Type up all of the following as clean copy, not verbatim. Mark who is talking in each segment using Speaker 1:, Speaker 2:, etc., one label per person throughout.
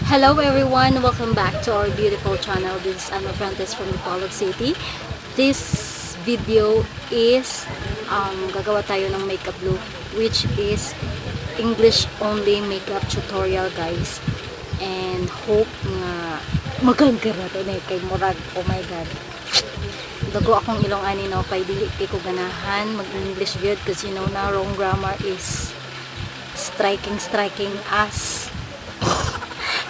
Speaker 1: Hello everyone, welcome back to our beautiful channel. This is Mirafuentes from the Bacolod City. This video is gagawa tayo ng makeup look, which is English only makeup tutorial, guys. And hope nga maganda to na kay murag, oh my god. Dugo akong ilong ani no, kay dili kay ko ganahan mag-English good because you know na wrong grammar is striking us.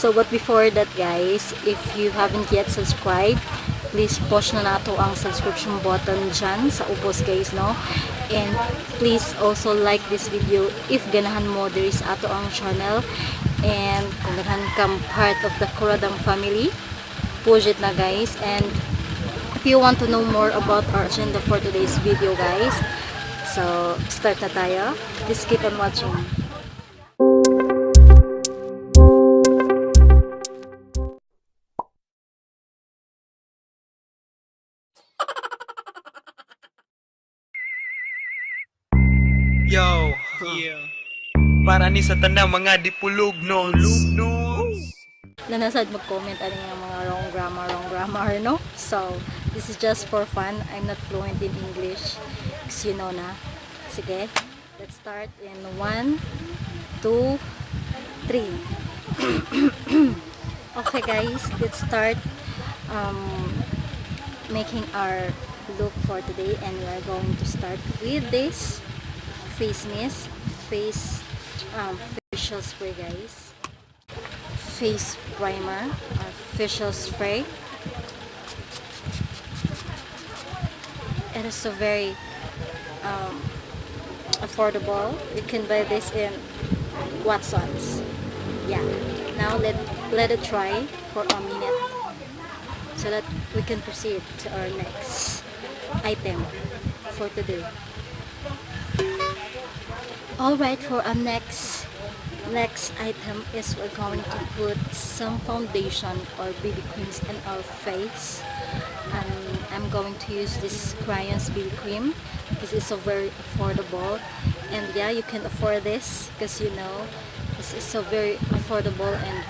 Speaker 1: So, but before that, guys, if you haven't yet subscribed, please push na nato ang subscription button dyan sa ubos, guys, no? And please also like this video if ganahan mo there is ato ang channel. And kung ganahan kang part of the KURADANGZ family, push it na, guys. And if you want to know more about our agenda for today's video, guys, so start na tayo. Please keep on watching.
Speaker 2: Yo, yeah. Para ni sa tanang mga dipulog nos.
Speaker 1: Nanasad mag-comment ano yung mga wrong grammar, no? So, this is just for fun. I'm not fluent in English. Because you know na. Sige, let's start in 1, 2, 3. Okay guys, let's start making our look for today. And we are going to start with this face mist, facial spray, guys, face primer, facial spray. It is so very affordable. You can buy this in Watsons. Yeah. Now let it dry for a minute so that we can proceed to our next item for today. Alright, for our next item is we're going to put some foundation or BB creams in our face. And I'm going to use this Crayons BB cream because it's so very affordable. And yeah, you can afford this because you know this is so very affordable. And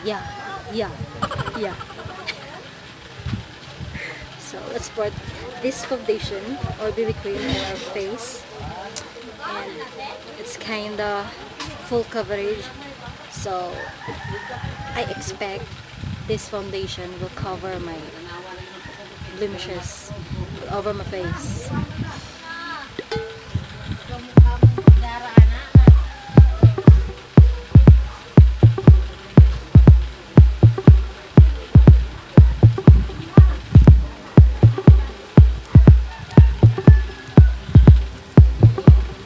Speaker 1: yeah. So let's put this foundation or BB cream in our face. And it's kinda full coverage, so I expect this foundation will cover my blemishes all over my face.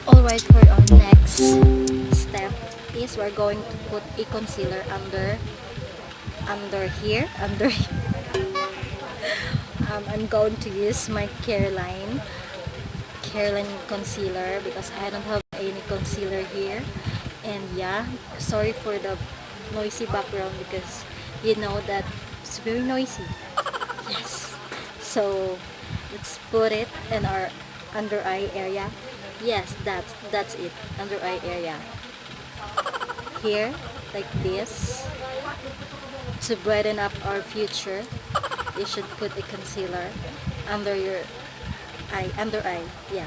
Speaker 1: Alright, for our next step is we're going to put a concealer under here. I'm going to use my Careline concealer because I don't have any concealer here. And yeah, sorry for the noisy background because you know that it's very noisy. Yes. So let's put it in our under eye area. Yes, that's it, under eye area. Here, like this. To brighten up our future, you should put a concealer under your eye, under eye, yeah.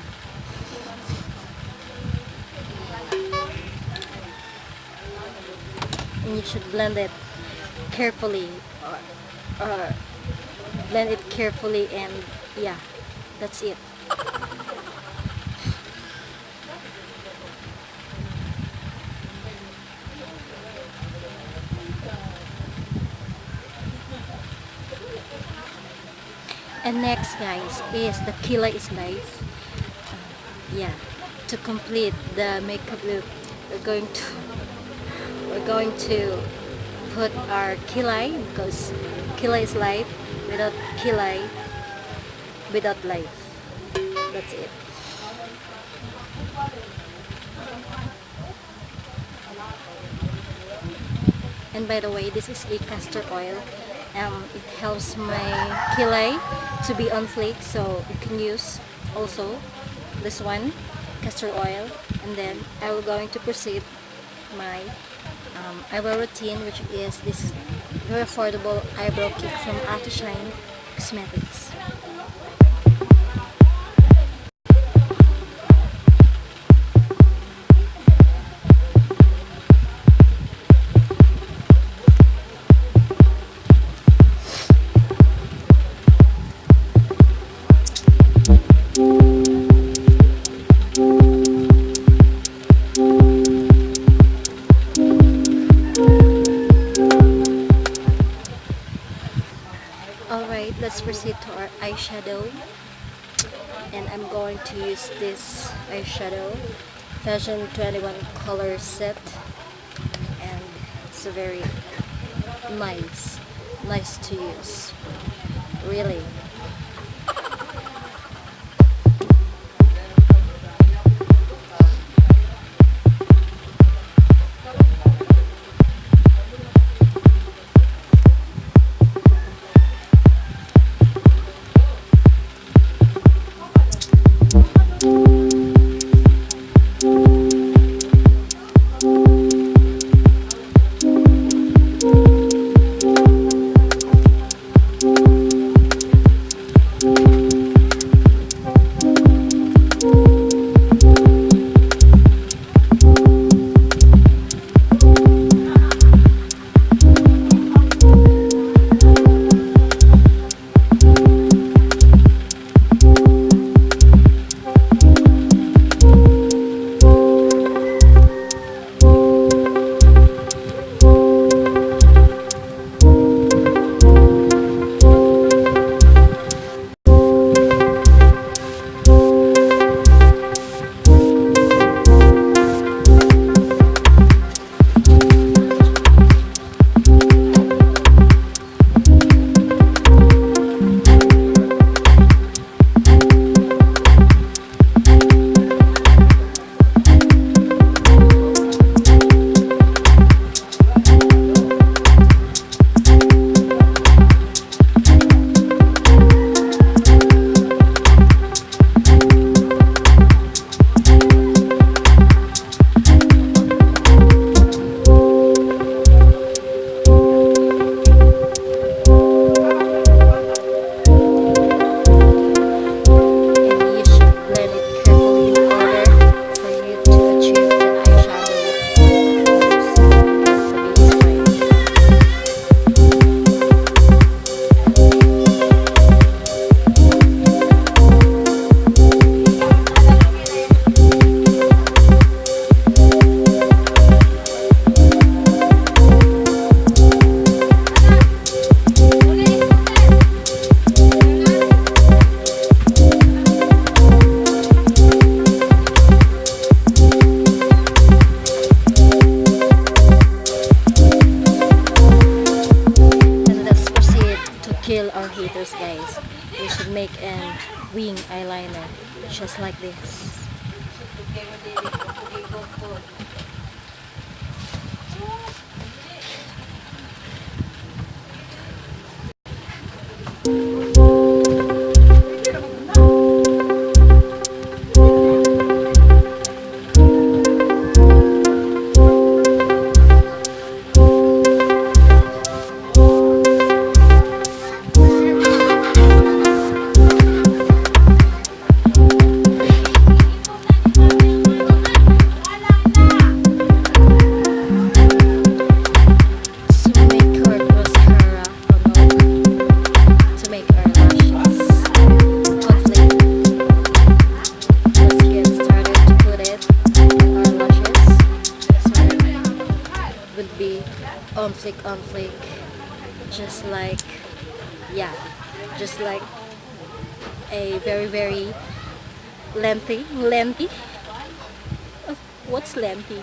Speaker 1: And you should blend it carefully, or blend it carefully, and yeah, that's it. And next, guys, is the Kilay is Life. Yeah, to complete the makeup look, we're going to put our Kilay because Kilay is life. Without Kilay, without life. That's it. And by the way, this is a castor oil. It helps my kilay to be on flake, so you can use also this one, castor oil. And then I will going to proceed my eyebrow routine, which is this very affordable eyebrow kit from Shine Cosmetics. Alright, let's proceed to our eyeshadow. And I'm going to use this eyeshadow Fashion 21 color set. And it's a very nice to use. Really. Our haters, guys, we should make a wing eyeliner just like this. On flick, just like, yeah, just like a very lengthy. What's lengthy?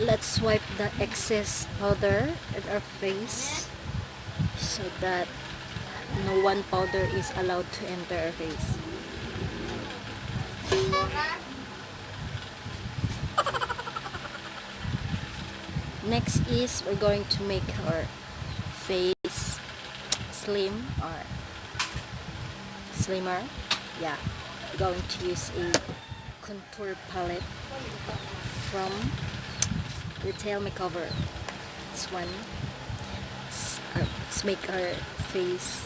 Speaker 1: Let's swipe the excess powder in our face so that no one powder is allowed to enter our face. Next is we're going to make our face slim or slimmer. Yeah, we're going to use a contour palette from Retail Makeover. This one. Let's make our face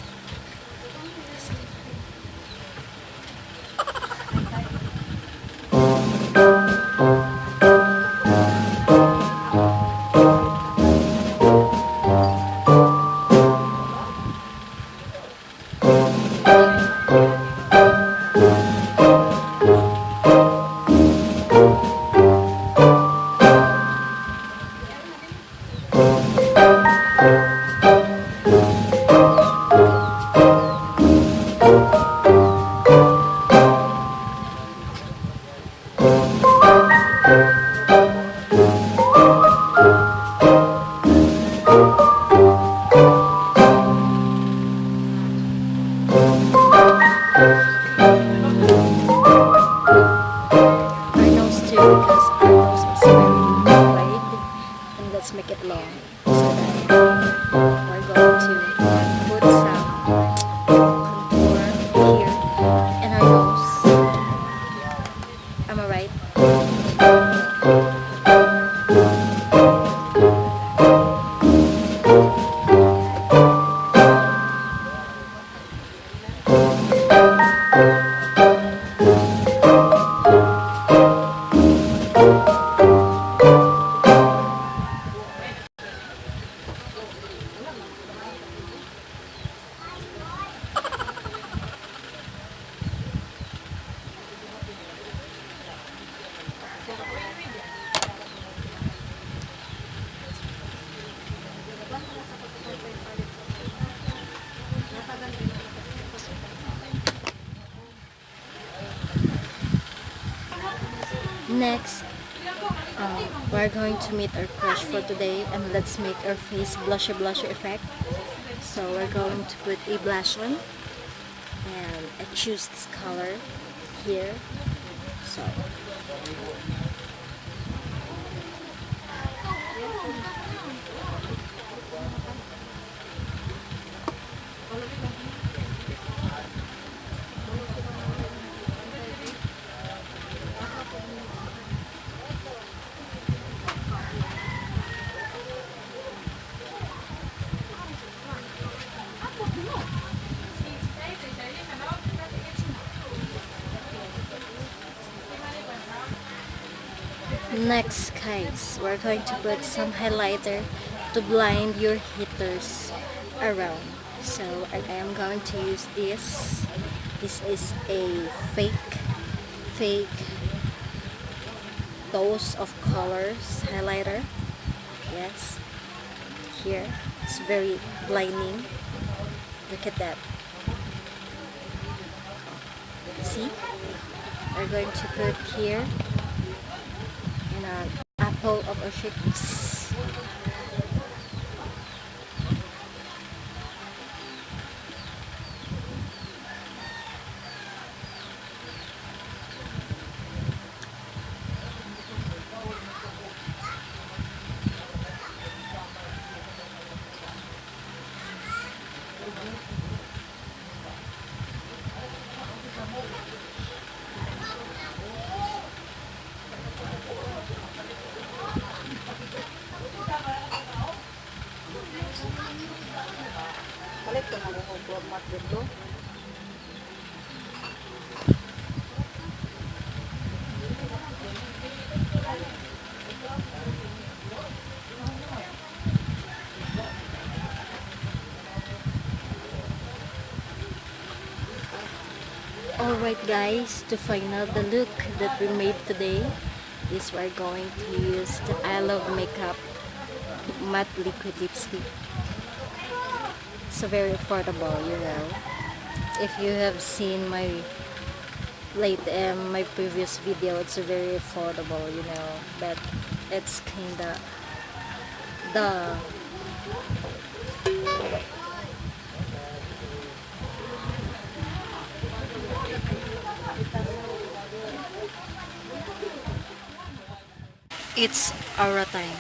Speaker 1: our nose too, because our nose is very wide, and let's make it long so that we're going to put some contour here in our nose. Am I right? Next, we're going to meet our crush for today, and let's make our face blusher effect. So we're going to put a blush on, and I choose this color here. So next, guys, we're going to put some highlighter to blind your hitters around. So I am going to use this. This is a fake dose of colors highlighter. Yes, here it's very blinding. Look at that. See, we're going to put here in an apple of our cheeks. Alright guys, to find out the look that we made today is we're going to use the I Love Makeup matte liquid lipstick. It's very affordable, you know. If you have seen my my previous video, it's very affordable, you know, but it's kinda The It's aura time.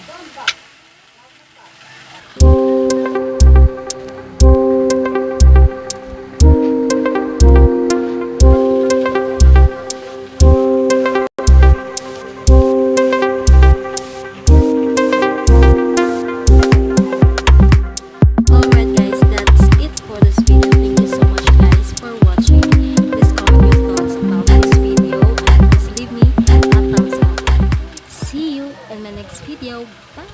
Speaker 1: Alright guys, that's it for this video. Thank you so much guys for watching. Please comment your thoughts about this video and please leave me a thumbs up. See you in my next video. Bye!